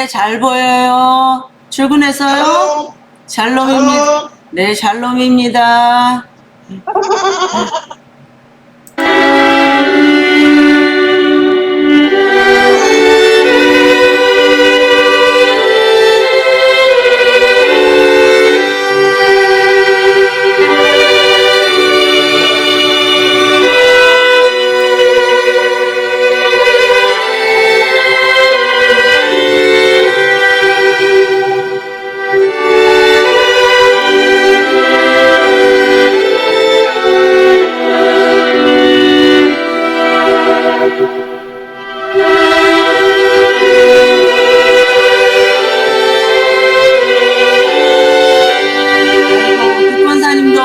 네, 잘 보여요. 출근해서요? 샬롬입니다. 네, 샬롬입니다. 국권사님도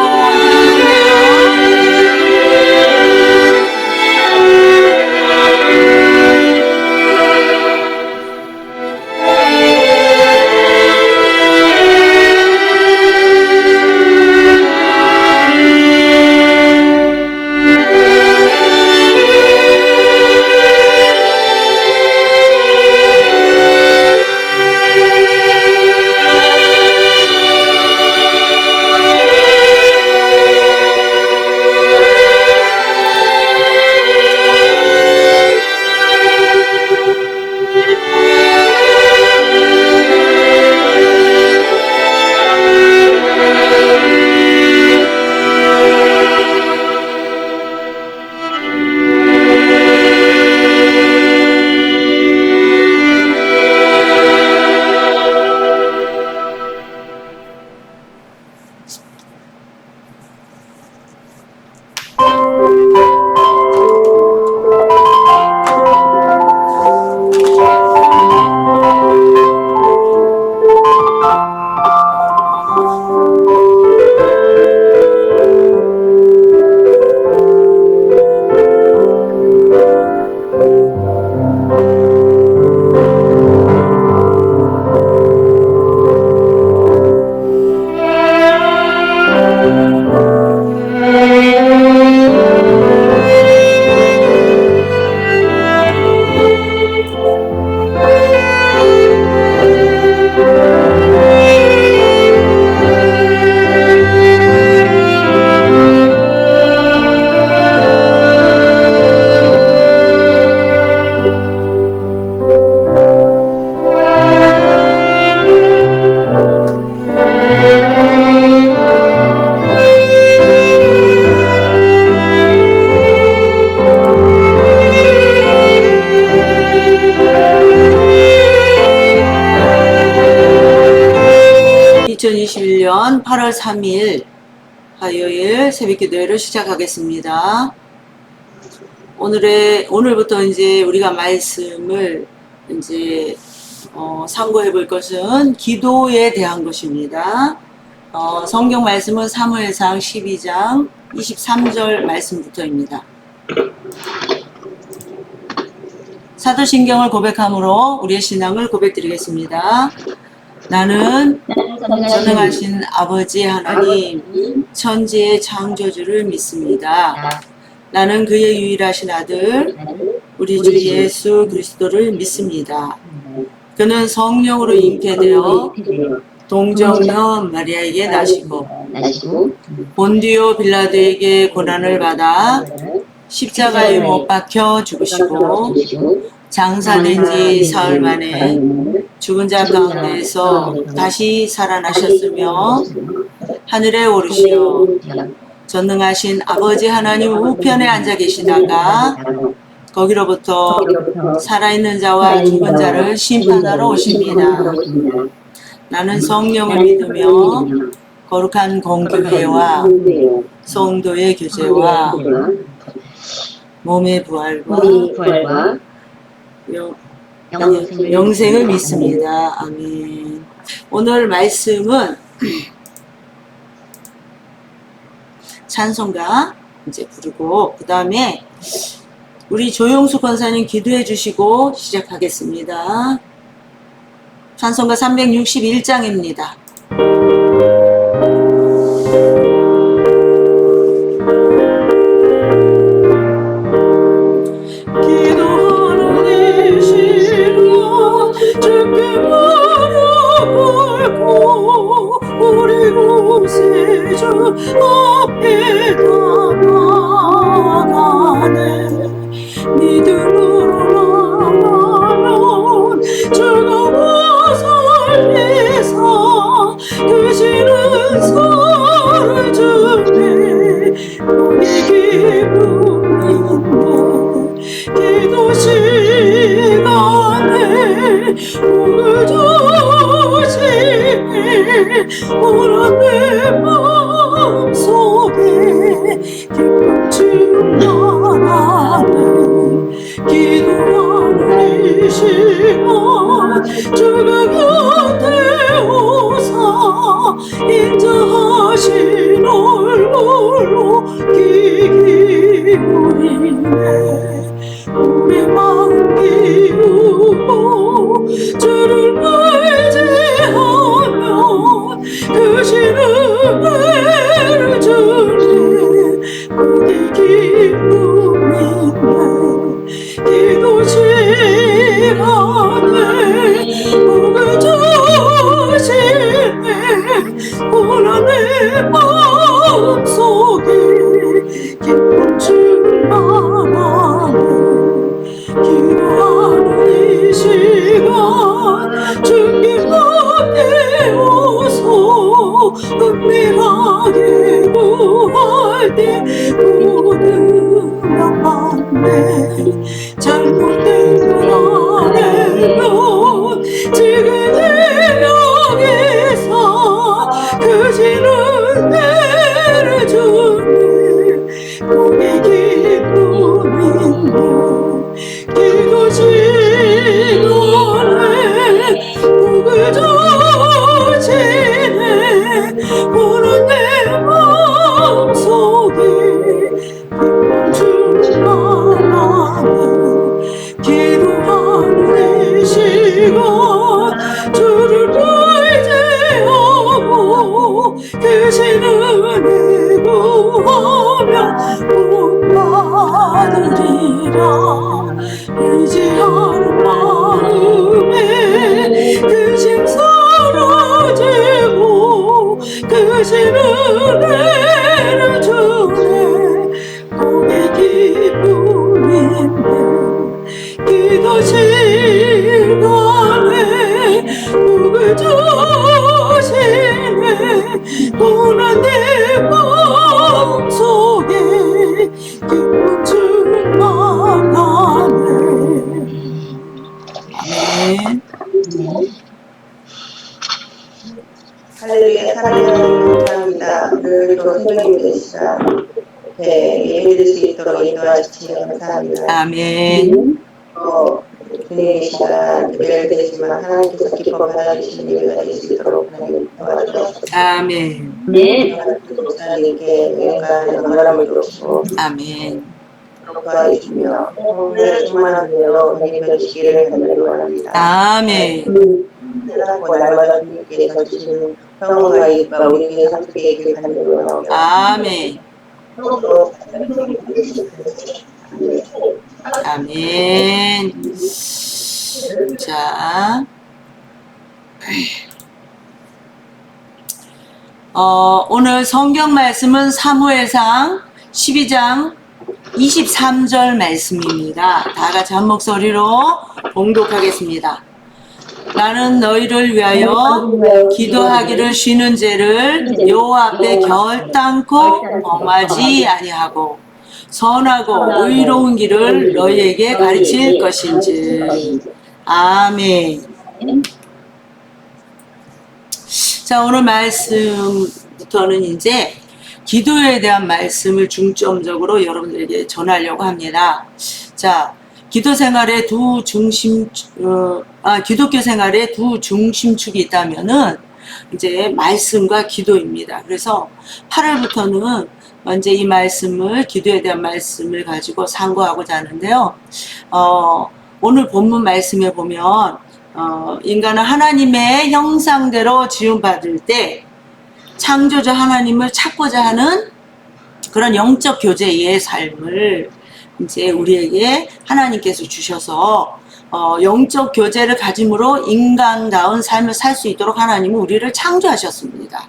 (2021년 8월 3일) 화요일 새벽기도회를 시작하겠습니다. 오늘부터 이제 우리가 말씀을 이제 상고해 볼 것은 기도에 대한 것입니다. 성경 말씀은 사무엘상 12장 23절 말씀부터입니다. 사도신경을 고백함으로 우리의 신앙을 고백드리겠습니다. 나는 전능하신 아버지 하나님 천지의 창조주를 믿습니다. 나는 그의 유일하신 아들 우리 주 예수 그리스도를 믿습니다. 그는 성령으로 잉태되어 동정녀 마리아에게 나시고 본디오 빌라도에게 고난을 받아 십자가에 못 박혀 죽으시고 장사된 지 사흘 만에 죽은 자 가운데에서 다시 살아나셨으며 하늘에 오르시어 전능하신 아버지 하나님 우편에 앉아 계시다가 거기로부터 살아있는 자와 죽은 자를 심판하러 오십니다. 나는 성령을 믿으며 거룩한 공교회와 성도의 교제와 몸의 부활과 영생을 믿습니다. 아멘. 오늘 말씀은 찬송가 이제 부르고 그 다음에 우리 조용수 권사님 기도해 주시고 시작하겠습니다. 찬송가 361장입니다. 기도하는 이 시간 주께 오늘 내 마음속에 기쁨 충만하네. 기도하는 이 시간 주가 곁에 오사 인자하신 얼굴로 귀 기울이네. 우리 마음 비우고 주를 의지하면 그 신은혜를 주네. 그게 기쁨이네. 기도 시간에 목을 주시네. 오늘 내 마음속에 기쁨 충만하네. 기도하는 이 시간 주님 앞에 오소 은밀하게 구할 때 모든 명만네. 잘못된 걸 알면 지금 내 여기서 그 지는 내를 주네. 그게 기쁨인데 기도 시간에 목을 주시네. 오늘 내 마음속에 기쁨 충만하네. 기도하는 이 시간 주를 의지하고 계신 은혜 구하면 복 받으리라. 의지하는 마음에 근심 사라지고 크신 은혜를 주네. 그게 기쁨인데 기도 시간에 목을 주시네. 오늘 내 마음속에 기쁨 충만하네. 아멘. 할렐루야. 사랑하는 감사합니다. 오늘도 새벽이 되시라 예배드릴 수 있도록 인도하시니 감사합니다. 아멘. 주님의 시간 예배를 드리지만 하나님께서 기뻐 받아주시는 예배가 될 수 있도록 하나님 도와주옵소서. 아멘. 목사님께 영광과 영광을 주옵시고 아멘. 도와주시며 오늘 충만한 은혜로 예배드리시기를 간절히 원합니다. 아멘. 하고 날마다 주님께서 주시는 평화가 있고 우리 교회 상속에 있길 간절히 원합니다. 아멘. 아멘. 자, 오늘 성경 말씀은 사무엘상 12장 23절 말씀입니다. 다 같이 한 목소리로 봉독하겠습니다. 나는 너희를 위하여 기도하기를 쉬는 죄를 여호와 앞에 결단코 범하지 아니하고 선하고 의로운 길을 너희에게 가르칠 것인지. 아멘. 자, 오늘 말씀부터는 이제 기도에 대한 말씀을 중점적으로 여러분들에게 전하려고 합니다. 자, 기도 생활의 기독교 생활의 두 중심축이 있다면은 이제 말씀과 기도입니다. 그래서 8월부터는 이제 이 말씀을, 기도에 대한 말씀을 가지고 상고하고자 하는데요. 오늘 본문 말씀에 보면, 인간은 하나님의 형상대로 지음받을 때 창조자 하나님을 찾고자 하는 그런 영적 교제의 삶을 이제 우리에게 하나님께서 주셔서 영적 교제를 가짐으로 인간다운 삶을 살 수 있도록 하나님은 우리를 창조하셨습니다.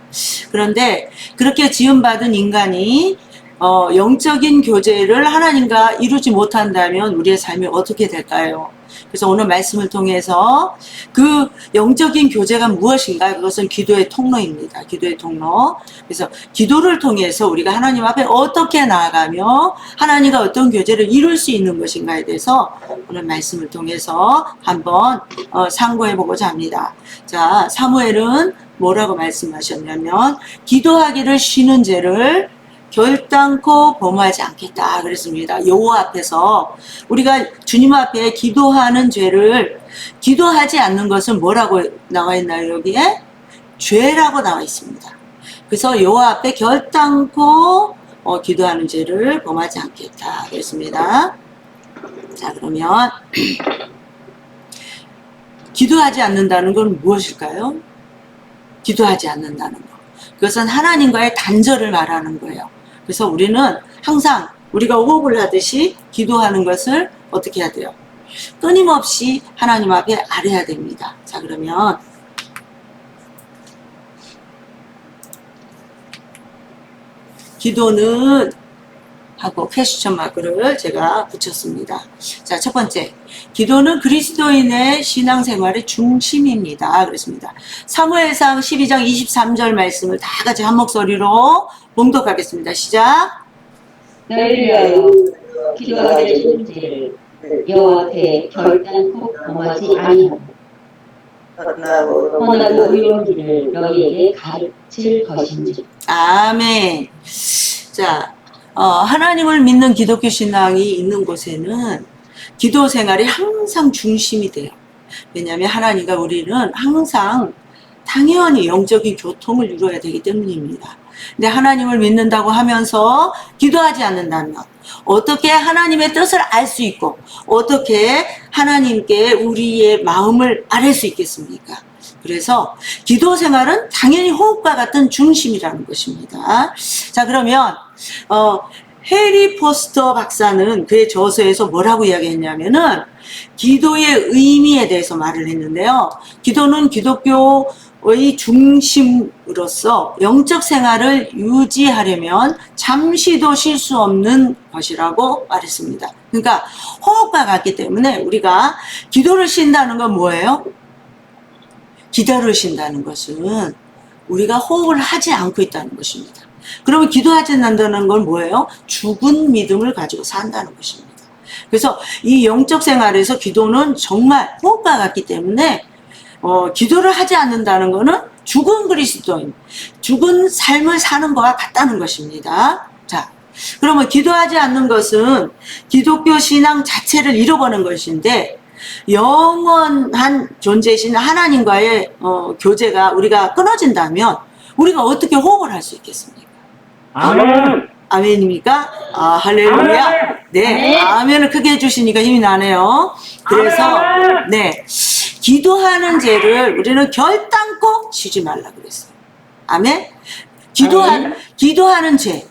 그런데 그렇게 지음받은 인간이 영적인 교제를 하나님과 이루지 못한다면 우리의 삶이 어떻게 될까요? 그래서 오늘 말씀을 통해서 그 영적인 교제가 무엇인가? 그것은 기도의 통로입니다. 기도의 통로. 그래서 기도를 통해서 우리가 하나님 앞에 어떻게 나아가며 하나님과 어떤 교제를 이룰 수 있는 것인가에 대해서 오늘 말씀을 통해서 한번 상고해 보고자 합니다. 자, 사무엘은 뭐라고 말씀하셨냐면 기도하기를 쉬는 죄를 결단코 범하지 않겠다 그랬습니다. 여호와 앞에서 우리가 주님 앞에 기도하는 죄를 기도하지 않는 것은 뭐라고 나와 있나요? 여기에 죄라고 나와 있습니다. 그래서 여호와 앞에 결단코 기도하는 죄를 범하지 않겠다 그랬습니다. 자, 그러면 기도하지 않는다는 건 무엇일까요? 기도하지 않는다는 것. 그것은 하나님과의 단절을 말하는 거예요. 그래서 우리는 항상 우리가 호흡을 하듯이 기도하는 것을 어떻게 해야 돼요? 끊임없이 하나님 앞에 아뢰야 됩니다. 자, 그러면 기도는 하고 퀘스천 마크를 제가 붙였습니다. 자, 첫 번째. 기도는 그리스도인의 신앙생활의 중심입니다. 그렇습니다. 사무엘상 12장 23절 말씀을 다 같이 한 목소리로 봉독하겠습니다. 시작. 너희를 위하여 기도하기를 쉬는 죄를 여호와 앞에 결단코 범하지 아니하고 선하고 의로운 길을 너희에게 가르칠 것인지. 아멘. 자, 하나님을 믿는 기독교 신앙이 있는 곳에는 기도 생활이 항상 중심이 돼요. 왜냐하면 하나님과 우리는 항상 당연히 영적인 교통을 이루어야 되기 때문입니다. 근데 하나님을 믿는다고 하면서 기도하지 않는다면 어떻게 하나님의 뜻을 알 수 있고 어떻게 하나님께 우리의 마음을 아뢰 수 있겠습니까? 그래서 기도 생활은 당연히 호흡과 같은 중심이라는 것입니다. 자, 그러면 해리 포스터 박사는 그의 저서에서 뭐라고 이야기했냐면은 기도의 의미에 대해서 말을 했는데요. 기도는 기독교의 중심으로서 영적 생활을 유지하려면 잠시도 쉴 수 없는 것이라고 말했습니다. 그러니까 호흡과 같기 때문에 우리가 기도를 쉰다는 건 뭐예요? 기도를 쉰다는 것은 우리가 호흡을 하지 않고 있다는 것입니다. 그러면 기도하지 않는다는 건 뭐예요? 죽은 믿음을 가지고 산다는 것입니다. 그래서 이 영적 생활에서 기도는 정말 호흡과 같기 때문에 기도를 하지 않는다는 것은 죽은 그리스도인, 죽은 삶을 사는 것과 같다는 것입니다. 자, 그러면 기도하지 않는 것은 기독교 신앙 자체를 잃어버리는 것인데 영원한 존재이신 하나님과의 교제가 우리가 끊어진다면 우리가 어떻게 호흡을 할 수 있겠습니까? 아멘. 아멘입니까? 아, 할렐루야. 네, 아멘을 크게 해주시니까 힘이 나네요. 그래서 네, 기도하는 죄를 우리는 결단코 쉬지 말라 그랬어요. 아멘. 기도하는 죄,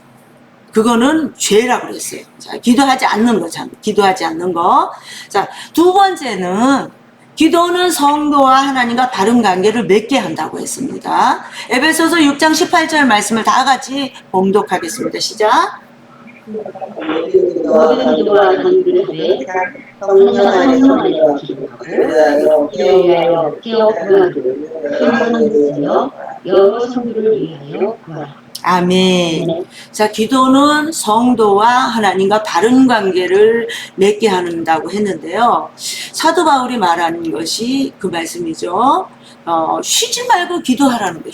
그거는 죄라고 그랬어요. 자, 기도하지 않는 거, 참, 기도하지 않는 거. 자, 두 번째는 기도는 성도와 하나님과 바른 관계를 맺게 한다고 했습니다. 에베소서 6장 18절 말씀을 다 같이 봉독하겠습니다. 시작. 모든 기도와 간구를 하되 성령과 성령하여 기도하고 이를 위하여 깨어 구하기를 힘쓰는 자여 여러 성도를 위하여 구하라. 아멘. 자, 기도는 성도와 하나님과 바른 관계를 맺게 한다고 했는데요. 사도 바울이 말하는 것이 그 말씀이죠. 쉬지 말고 기도하라는 거예요.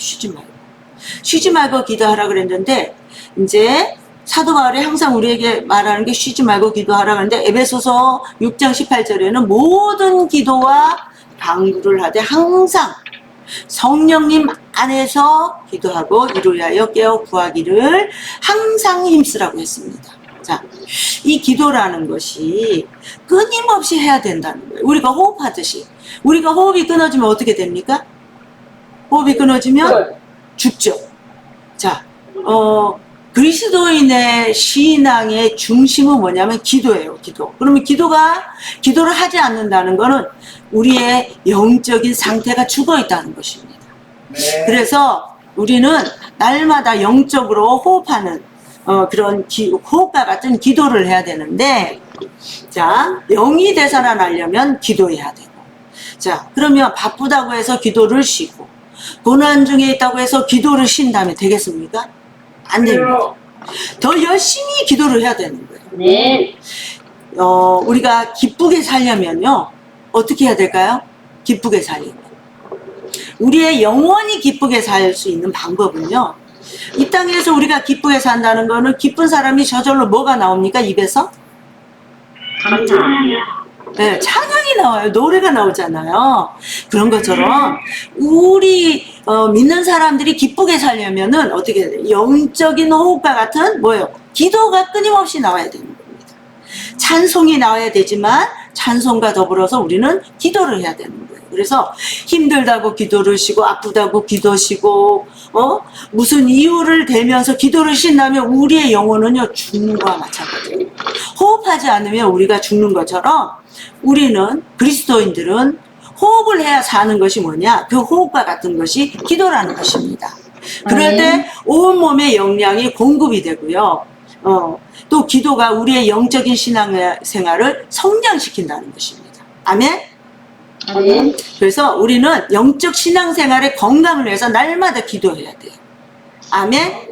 쉬지 말고 기도하라 그랬는데, 이제 사도 바울이 항상 우리에게 말하는 게 쉬지 말고 기도하라 그랬는데, 에베소서 6장 18절에는 모든 기도와 간구를 하되 항상 성령님 안에서 기도하고 이를 위하여 깨어 구하기를 항상 힘쓰라고 했습니다. 자, 이 기도라는 것이 끊임없이 해야 된다는 거예요. 우리가 호흡하듯이. 우리가 호흡이 끊어지면 어떻게 됩니까? 호흡이 끊어지면 죽죠. 자, 그리스도인의 신앙의 중심은 뭐냐면 기도예요, 기도. 그러면 기도를 하지 않는다는 것은 우리의 영적인 상태가 죽어 있다는 것입니다. 그래서 우리는 날마다 영적으로 호흡하는 그런 호흡과 같은 기도를 해야 되는데, 자, 영이 되살아나려면 기도해야 되고, 자, 그러면 바쁘다고 해서 기도를 쉬고, 고난 중에 있다고 해서 기도를 쉰다면 되겠습니까? 안 됩니다. 더 열심히 기도를 해야 되는 거예요. 네. 우리가 기쁘게 살려면요, 어떻게 해야 될까요? 기쁘게 살려면 우리의 영원히 기쁘게 살 수 있는 방법은요. 이 땅에서 우리가 기쁘게 산다는 거는 기쁜 사람이 저절로 뭐가 나옵니까? 입에서? 감사. 네, 찬양이 나와요. 노래가 나오잖아요. 그런 것처럼 우리 믿는 사람들이 기쁘게 살려면은 어떻게 해야 돼요? 영적인 호흡과 같은 뭐예요? 기도가 끊임없이 나와야 되는 겁니다. 찬송이 나와야 되지만 찬송과 더불어서 우리는 기도를 해야 되는 거예요. 그래서 힘들다고 기도를 쉬고 아프다고 기도 쉬고 무슨 이유를 대면서 기도를 쉰다면 우리의 영혼은요 죽는 거와 마찬가지예요. 호흡하지 않으면 우리가 죽는 것처럼 우리는 그리스도인들은 호흡을 해야 사는 것이 뭐냐? 그 호흡과 같은 것이 기도라는 것입니다. 그럴 때 온몸의 영양이 공급이 되고요. 또 기도가 우리의 영적인 신앙생활을 성장시킨다는 것입니다. 아멘? 아멘. 그래서 우리는 영적 신앙생활의 건강을 위해서 날마다 기도해야 돼요. 아멘?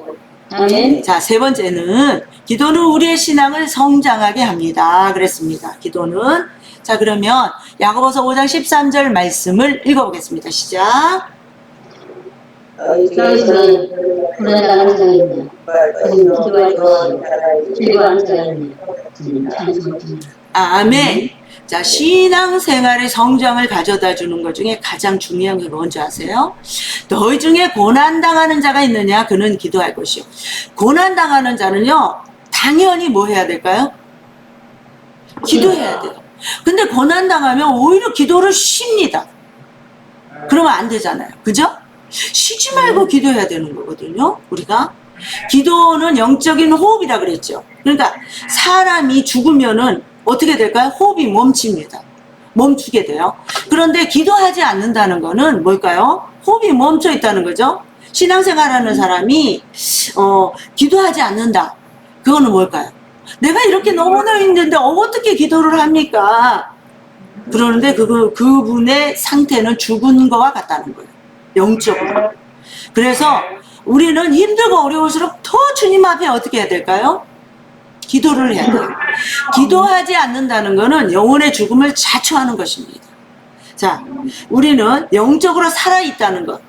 아멘. 자, 세 번째는 기도는 우리의 신앙을 성장하게 합니다. 그랬습니다. 기도는. 자, 그러면 야고보서 5장 13절 말씀을 읽어보겠습니다. 시작. 너희는 고난당하는 자가 있네. 기도할 것이 즐거워하는 자가 있네. 찬송합니다. 아멘. 자, 신앙생활의 성장을 가져다 주는 것 중에 가장 중요한 게 뭔지 아세요? 너희 중에 고난당하는 자가 있느냐? 그는 기도할 것이요. 고난당하는 자는요, 당연히 뭐 해야 될까요? 기도해야 돼요. 근데 고난당하면 오히려 기도를 쉽니다. 그러면 안 되잖아요. 그죠? 쉬지 말고 기도해야 되는 거거든요. 우리가. 기도는 영적인 호흡이라 그랬죠. 그러니까 사람이 죽으면은 어떻게 될까요? 호흡이 멈춥니다. 멈추게 돼요. 그런데 기도하지 않는다는 거는 뭘까요? 호흡이 멈춰 있다는 거죠. 신앙생활하는 사람이 기도하지 않는다. 그거는 뭘까요? 내가 이렇게 너무나 힘든데 어떻게 기도를 합니까? 그러는데 그분의 상태는 죽은 거와 같다는 거예요. 영적으로. 그래서 우리는 힘들고 어려울수록 더 주님 앞에 어떻게 해야 될까요? 기도를 해야 돼요. 기도하지 않는다는 것은 영혼의 죽음을 자초하는 것입니다. 자, 우리는 영적으로 살아있다는 것.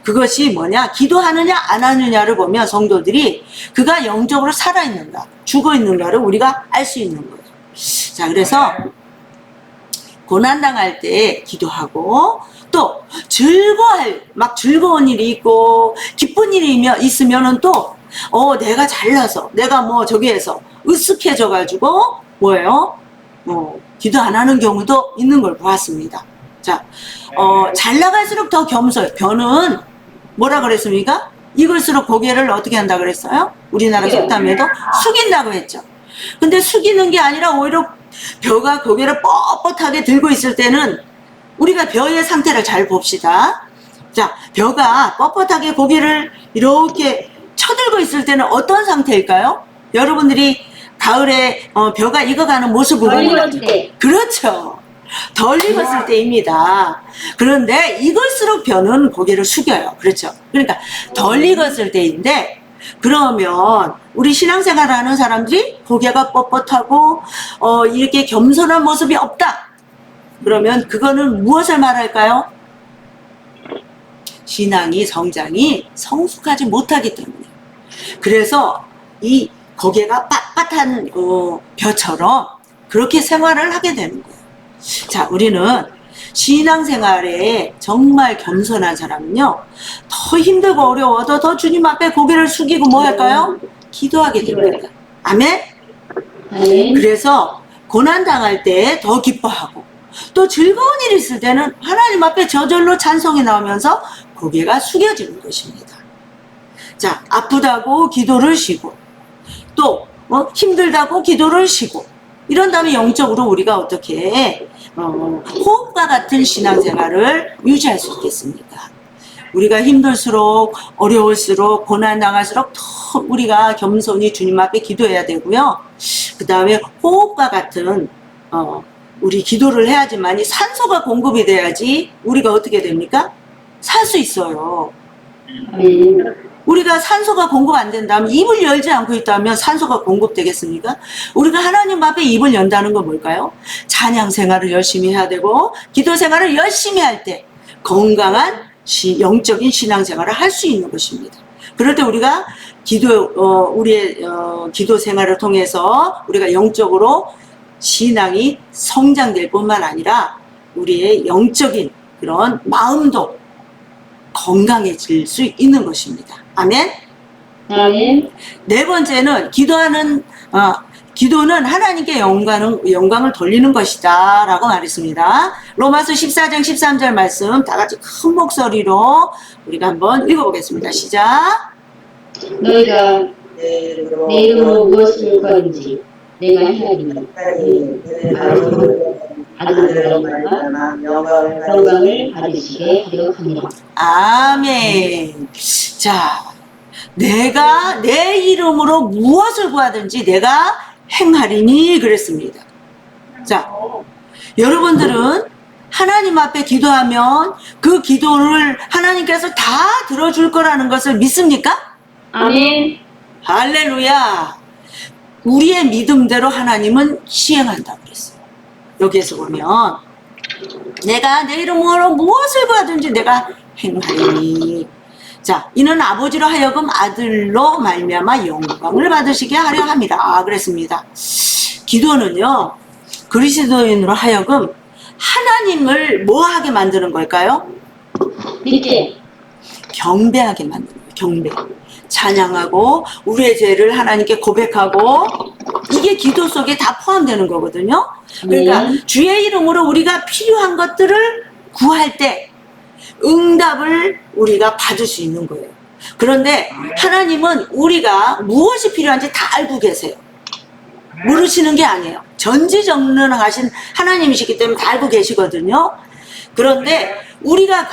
그것이 뭐냐? 기도하느냐 안 하느냐를 보면 성도들이 그가 영적으로 살아있는가, 죽어있는가를 우리가 알 수 있는 거예요. 자, 그래서 고난당할 때 기도하고 또 즐거운 일이 있고 기쁜 일이 있으면은 또 내가 잘나서 내가 뭐 저기에서 으쓱해져 가지고 뭐예요? 기도 안 하는 경우도 있는 걸 보았습니다. 자, 잘 나갈수록 더 겸손해요. 벼는 뭐라 그랬습니까? 익을수록 고개를 어떻게 한다 그랬어요? 우리나라 속담에도 숙인다고 했죠. 근데 숙이는 게 아니라 오히려 벼가 고개를 뻣뻣하게 들고 있을 때는 우리가 벼의 상태를 잘 봅시다. 자, 벼가 뻣뻣하게 고개를 이렇게 쳐들고 있을 때는 어떤 상태일까요? 여러분들이 가을에 벼가 익어가는 모습을 보면 그렇죠. 덜 익었을 때입니다. 그런데 익을수록 벼는 고개를 숙여요. 그렇죠. 그러니까 덜 익었을 때인데 그러면 우리 신앙생활하는 사람들이 고개가 뻣뻣하고 이렇게 겸손한 모습이 없다. 그러면 그거는 무엇을 말할까요? 신앙이 성장이 성숙하지 못하기 때문에. 그래서 이 고개가 빳빳한 벼처럼 그렇게 생활을 하게 되는 거예요. 자, 우리는 신앙생활에 정말 겸손한 사람은요, 더 힘들고 어려워도 더 주님 앞에 고개를 숙이고 뭐 할까요? 기도하게 됩니다. 아멘? 그래서 고난당할 때 더 기뻐하고 또 즐거운 일이 있을 때는 하나님 앞에 저절로 찬송이 나오면서 고개가 숙여지는 것입니다. 자, 아프다고 기도를 쉬고 또 힘들다고 기도를 쉬고 이런 다음에 영적으로 우리가 어떻게 호흡과 같은 신앙생활을 유지할 수 있겠습니까? 우리가 힘들수록 어려울수록 고난당할수록 더 우리가 겸손히 주님 앞에 기도해야 되고요. 그 다음에 호흡과 같은 우리 기도를 해야지만 산소가 공급이 돼야지 우리가 어떻게 됩니까? 살 수 있어요. 우리가 산소가 공급 안 된다면 입을 열지 않고 있다면 산소가 공급되겠습니까? 우리가 하나님 앞에 입을 연다는 건 뭘까요? 찬양 생활을 열심히 해야 되고 기도 생활을 열심히 할 때 건강한 영적인 신앙생활을 할 수 있는 것입니다. 그럴 때 우리가 우리의 기도 생활을 통해서 우리가 영적으로 신앙이 성장될 뿐만 아니라 우리의 영적인 그런 마음도 건강해질 수 있는 것입니다. 아멘. 아멘. 네 번째는 기도는 하나님께 영광을 돌리는 것이다 라고 말했습니다. 로마서 14장 13절 말씀 다 같이 큰 목소리로 우리가 한번 읽어보겠습니다. 시작. 너희가 내 내 이름으로 무엇을 구하든지 내가 하나님이 아들과 영광을 받으시게 하려 합니다. 아멘. 자, 내가 내 이름으로 무엇을 구하든지 내가 행하리니 그랬습니다. 자, 여러분들은 하나님 앞에 기도하면 그 기도를 하나님께서 다 들어줄 거라는 것을 믿습니까? 아멘. 할렐루야. 우리의 믿음대로 하나님은 시행한다고 그랬어요. 여기에서 보면 내가 내 이름으로 무엇을 구하든지 내가 행하리니. 자, 이는 아버지로 하여금 아들로 말미암아 영광을 받으시게 하려 함이라 그랬습니다. 기도는요, 그리스도인으로 하여금 하나님을 뭐하게 만드는 걸까요? 믿게. 경배하게 만드는 거예요. 경배. 찬양하고 우리의 죄를 하나님께 고백하고, 이게 기도 속에 다 포함되는 거거든요. 그러니까 주의 이름으로 우리가 필요한 것들을 구할 때 응답을 우리가 받을 수 있는 거예요. 그런데 하나님은 우리가 무엇이 필요한지 다 알고 계세요. 모르시는 게 아니에요. 전지전능하신 하나님이시기 때문에 다 알고 계시거든요. 그런데 우리가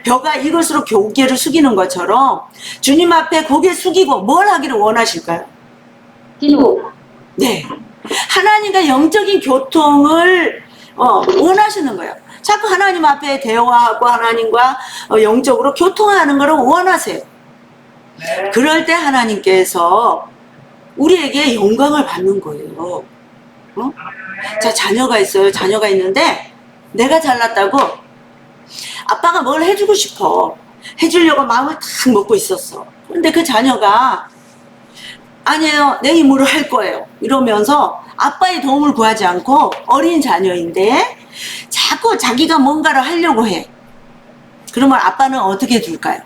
벼가 익을수록 고개를 숙이는 것처럼 주님 앞에 고개 숙이고 뭘 하기를 원하실까요? 기도. 네. 하나님과 영적인 교통을 원하시는 거예요. 자꾸 하나님 앞에 대화하고 하나님과 영적으로 교통하는 것을 원하세요. 그럴 때 하나님께서 우리에게 영광을 받는 거예요. 자, 자녀가 있어요. 자녀가 있는데 내가 잘났다고 아빠가 뭘 해주고 싶어. 해주려고 마음을 탁 먹고 있었어. 근데 그 자녀가 아니에요. 내 힘으로 할 거예요. 이러면서 아빠의 도움을 구하지 않고 어린 자녀인데 자꾸 자기가 뭔가를 하려고 해. 그러면 아빠는 어떻게 둘까요?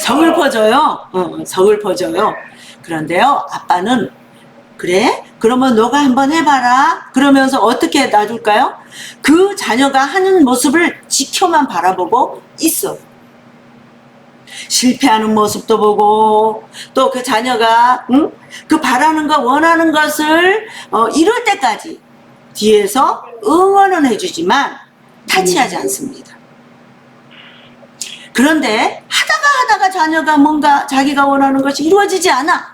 서글퍼져요. 서글퍼져요. 그런데요, 아빠는 그래? 그러면 너가 한번 해봐라. 그러면서 어떻게 놔둘까요? 그 자녀가 하는 모습을 지켜만 바라보고 있어요. 실패하는 모습도 보고 또 그 자녀가 그 바라는 것 원하는 것을 이룰 때까지 뒤에서 응원은 해주지만 타치하지 않습니다. 그런데 하다가 자녀가 뭔가 자기가 원하는 것이 이루어지지 않아.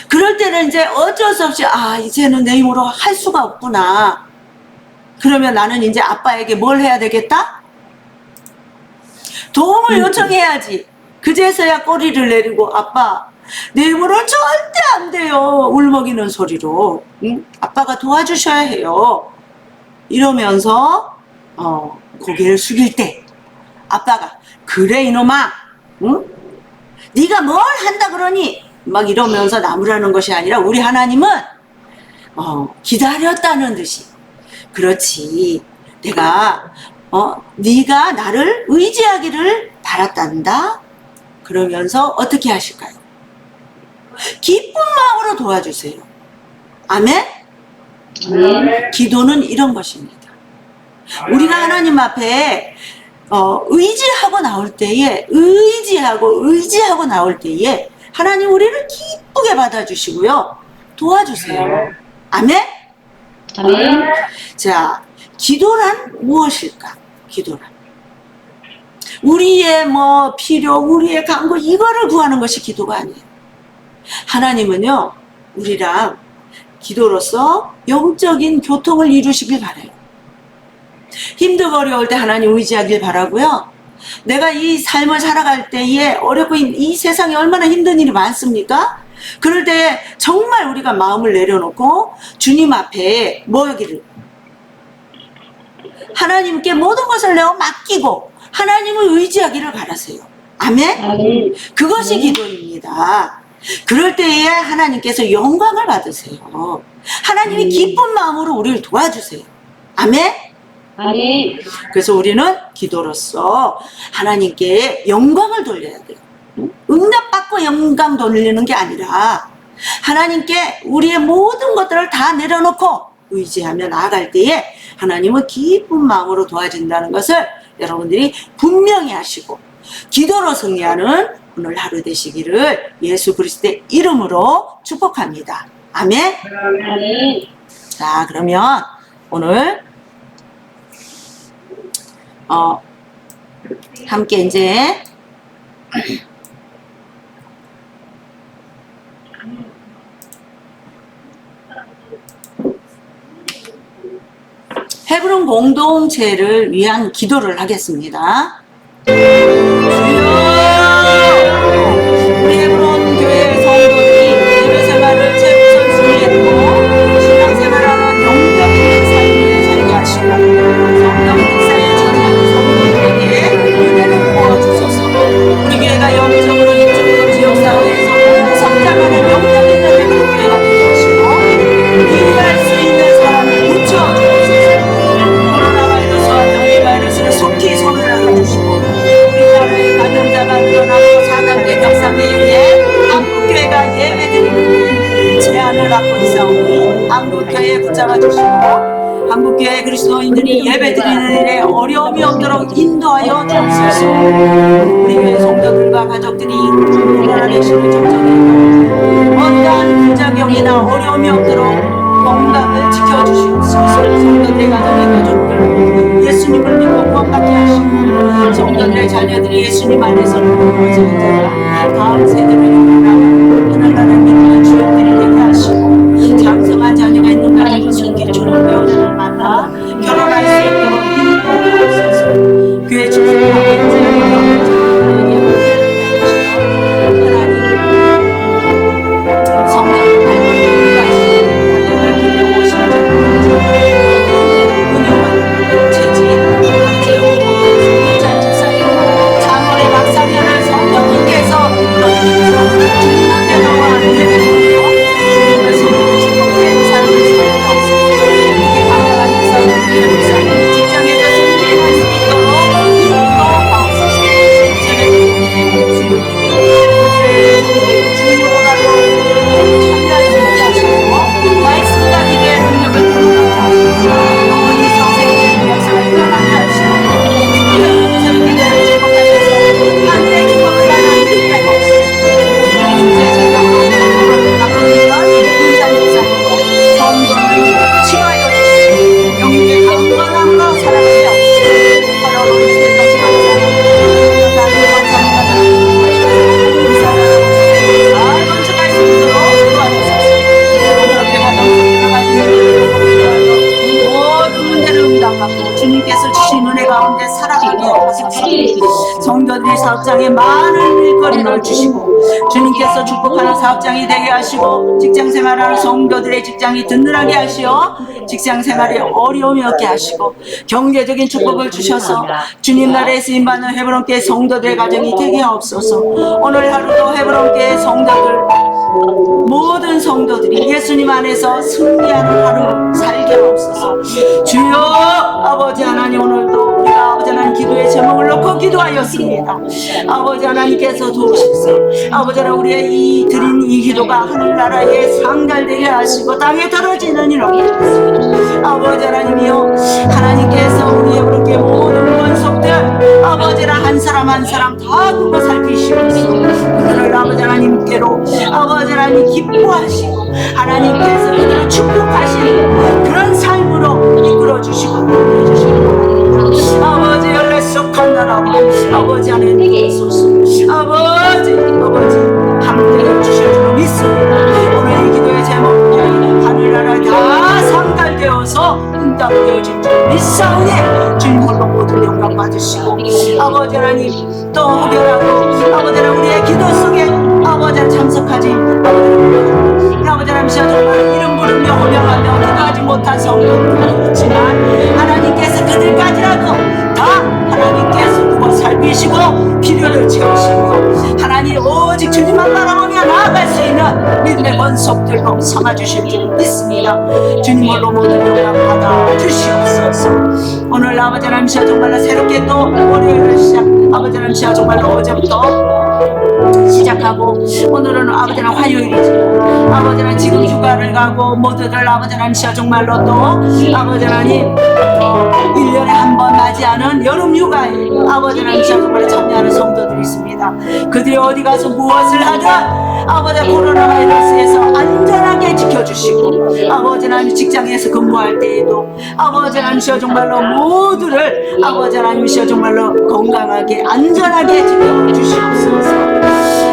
그럴 때는 이제 어쩔 수 없이 이제는 내 힘으로 할 수가 없구나. 그러면 나는 이제 아빠에게 뭘 해야 되겠다? 도움을 요청해야지. 그제서야 꼬리를 내리고 아빠 내 힘으로는 절대 안 돼요. 울먹이는 소리로. 아빠가 도와주셔야 해요. 이러면서 고개를 숙일 때 아빠가 그래 이놈아 네가 뭘 한다 그러니 막 이러면서 나무라는 것이 아니라 우리 하나님은 기다렸다는 듯이 그렇지 내가 네가 나를 의지하기를 바랐단다. 그러면서 어떻게 하실까요? 기쁜 마음으로 도와주세요. 아멘? 기도는 이런 것입니다. 우리가 하나님 앞에 의지하고 나올 때에 의지하고 나올 때에 하나님 우리를 기쁘게 받아주시고요. 도와주세요. 아멘? 아멘. 자, 기도란 무엇일까? 기도란. 우리의 필요, 우리의 간구, 이거를 구하는 것이 기도가 아니에요. 하나님은요, 우리랑 기도로서 영적인 교통을 이루시길 바라요. 힘들고 어려울 때 하나님 의지하길 바라고요. 내가 이 삶을 살아갈 때에 어렵고 이 세상에 얼마나 힘든 일이 많습니까? 그럴 때 정말 우리가 마음을 내려놓고 주님 앞에 뭐 하기를 하나님께 모든 것을 내어 맡기고 하나님을 의지하기를 바라세요. 아멘? 아멘. 그것이 기도입니다. 그럴 때에 하나님께서 영광을 받으세요. 하나님이 기쁜 마음으로 우리를 도와주세요. 아멘? 아멘. 그래서 우리는 기도로서 하나님께 영광을 돌려야 돼요. 응답받고 영광 돌리는 게 아니라 하나님께 우리의 모든 것들을 다 내려놓고 의지하며 나아갈 때에 하나님은 기쁜 마음으로 도와준다는 것을 여러분들이 분명히 하시고 기도로 승리하는 오늘 하루 되시기를 예수 그리스도의 이름으로 축복합니다. 아멘. 아멘. 자, 그러면 오늘 함께 이제 헤브론 공동체를 위한 기도를 하겠습니다. 주여, 우리 헤브론 교회 성도들이 예배 생활을 최우선순위했고 신앙생활하는 영적 있는 삶을 살게 하시고 성령 역사에 참여하는 성도들에게 은혜를 부어주소서. 우리 교회가 영적으로 인적으로 지역사회에서 성장하는 영적 있는 헤브론 교회가 되게 하시고 이해할 수 있는 사람을 붙여주소서. 코로나 바이러스와 병의 바이러스를 속히 소멸하여 주시고 우리나라의 감염자가 늘어나고 4단계 격상에 의해 한국교회가 예배드리는 제한을 받고 있사오니 한국교회에 붙잡아 주시고 한국교회 그리스도인들이 예배드리는 일에 어려움이 없도록 인도하여 주옵소서. 우리 교회 성도들과 가족들이 코로나19를 정전해 어떠한 부작용이나 어려움이 없도록 건강을 지켜주시옵소서. 성도들의 가정들 예수님을 믿고 구원받게 하시고 성도들의 자녀들이 예수님 안에서 누구지 않자 다음 세대를 이끌어나가 하늘나라 믿음의 주역들이 되게 하시고 장성한 자녀가 있는 가정은 손길처럼 배우자를 만나 결혼할 수 있도록 인도하옵소서. 교회 축복하고 인생을 주님께서 주신 은혜 가운데 살아가게 하소서. 성도들이 사업장에 많은 일거리를 주시고 주님께서 축복하는 사업장이 되게 하시고 직장생활하는 성도들의 직장이 든든하게 하시어 직장생활에 어려움이 없게 하시고 경제적인 축복을 주셔서 주님 나라에 쓰임받는 헤브론교회 성도들의 가정이 되게 하옵소서. 오늘 하루도 헤브론교회 성도들 모든 성도들이 예수님 안에서 승리하는 하루 살게 하옵소서. 주여 아버지 하나님 오늘도 우리가 아버지 하나님 기도의 제목을 놓고 기도하였습니다. 아버지 하나님께서 도우십시오. 아버지 하나님 우리의 이 드린 이 기도가 하늘나라에 상달되게 하시고 땅에 떨어지는 일 없게 하소서. 아버지 하나님이여 하나님께서 우리 헤브론교회 모든 원속들 아버지 하나님 한 사람 한 사람 다 그거 살피시옵소서. 그들을 아버지 하나님께로 아버지 하나님 기뻐하시고 하나님께서 그들을 축복하시는 그런 삶으로 이끌어 주시고 아버지 열매 속한 나라 아버지 하나님 주소서. 아버지 함께 주실 줄 믿습니다. 오늘 이 기도의 제목 하늘나라 다 상달되어서 응답되어질 줄 믿사오니 주님 홀로 모든 영광 받으시고 아버지 하나님 또 혹여라도 아버지 하나님 우리의 기도 속에 아버지 하나님 참석하지 아버지 하나님 정말 이름 부르며 호명하며 기도하지 못한 성도들 있지만 하나님께서 그들까지라도 다 하나님께서 누워 살피시고 필요를 채우시고 하나님 오직 주님만 바라보며 나아갈 수 있는 믿음의 권속들로 삼아주실 줄 믿습니다. 주님으로 모든 영광 받아 주시옵소서. 오늘 아버지 하나님 정말로 새롭게 또 월요일을 시작 아버지 하나님 정말로 어제부터 시작하고 오늘은 아버지 하나님 화요일이지만 아버지 하나님 지금 휴가를 가고 모두들 아버지 하나님 정말로 또 아버지 하나님 1년에 한 번 맞이하는 여름 휴가에 아버지 하나님 정말로 참여하는 성도들이 있습니다. 그들이 어디 가서 무엇을 하든 아버지 코로나 바이러스에서 안전하게 지켜주시고 아버지 하나님 직장에서 근무할 때에도 아버지 하나님 정말로 모두를 아버지 하나님 정말로 건강하게 안전하게 지켜주시옵소서.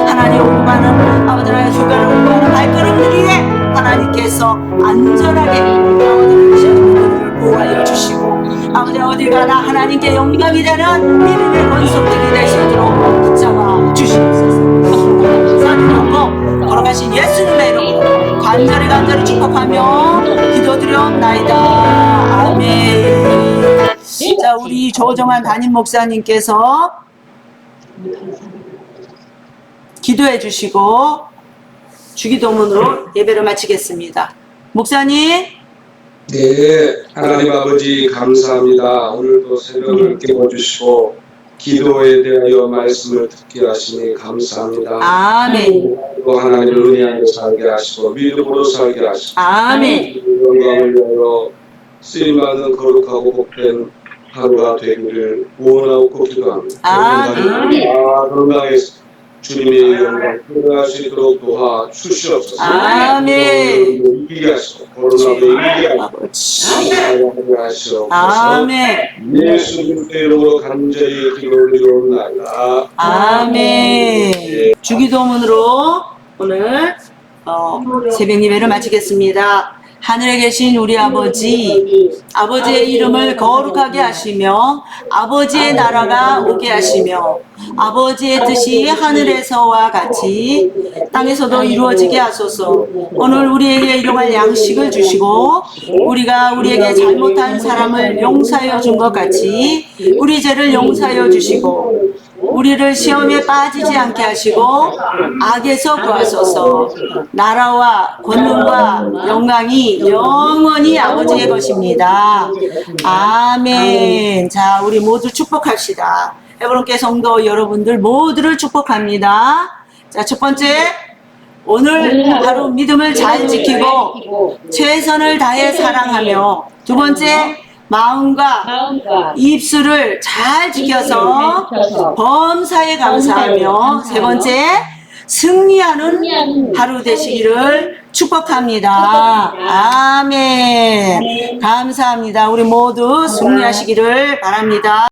하나님 오가는 아버지 하나님 휴가를 오가는 발걸음들이에 하나님께서 안전하게 아버지 하나님 보호하여 주시고 아버지 어디 가나 하나님께 영광이 되는 믿음의 권속들이 될 수 있도록 붙잡아 주시옵소서. 감사드리고 걸어가신 예수님의 이름으로 간절히 축복하며 기도드리옵나이다. 아멘. 자, 우리 조정환 담임 목사님께서 기도해 주시고 주기도문으로 예배를 마치겠습니다. 목사님. 네, 하나님 아버지 감사합니다. 오늘도 새벽을 깨워주시고 기도에 대하여 말씀을 듣게 하시니 감사합니다. 아멘. 또 하나님을 은혜 안에 살게 하시고 믿음으로 살게 하시고 아멘. 영광을 위하여 쓰임받는 거룩하고 복된 하루가 되기를 원하고 기도합니다. 아멘. 건강해서 주님의 영광 표현할 수 있도록 도와 주시옵소서. 아멘. 이기게 하시고 코로나도 이기게 하시옵소서. 아멘. 예수님 이름으로 간절히 기도드리옵나이다. 아멘. 주기도문으로 오늘 새벽 예배를 마치겠습니다. 하늘에 계신 우리 아버지, 아버지의 이름을 거룩하게 하시며 아버지의 나라가 오게 하시며 아버지의 뜻이 하늘에서와 같이 땅에서도 이루어지게 하소서. 오늘 우리에게 일용할 양식을 주시고 우리가 우리에게 잘못한 사람을 용서하여 준 것 같이 우리 죄를 용서하여 주시고 우리를 시험에 빠지지 않게 하시고 악에서 구하소서. 나라와 권능과 영광이 영원히 아버지의 것입니다. 아멘. 자, 우리 모두 축복합시다. 에브론교 성도 여러분들 모두를 축복합니다. 자, 첫 번째, 오늘 하루 믿음을 잘 지키고 최선을 다해 사랑하며, 두 번째, 마음과 입술을 잘 지켜서 범사에 감사하며, 세 번째, 승리하는 하루 되시기를 축복합니다. 아멘. 감사합니다. 우리 모두 승리하시기를 바랍니다.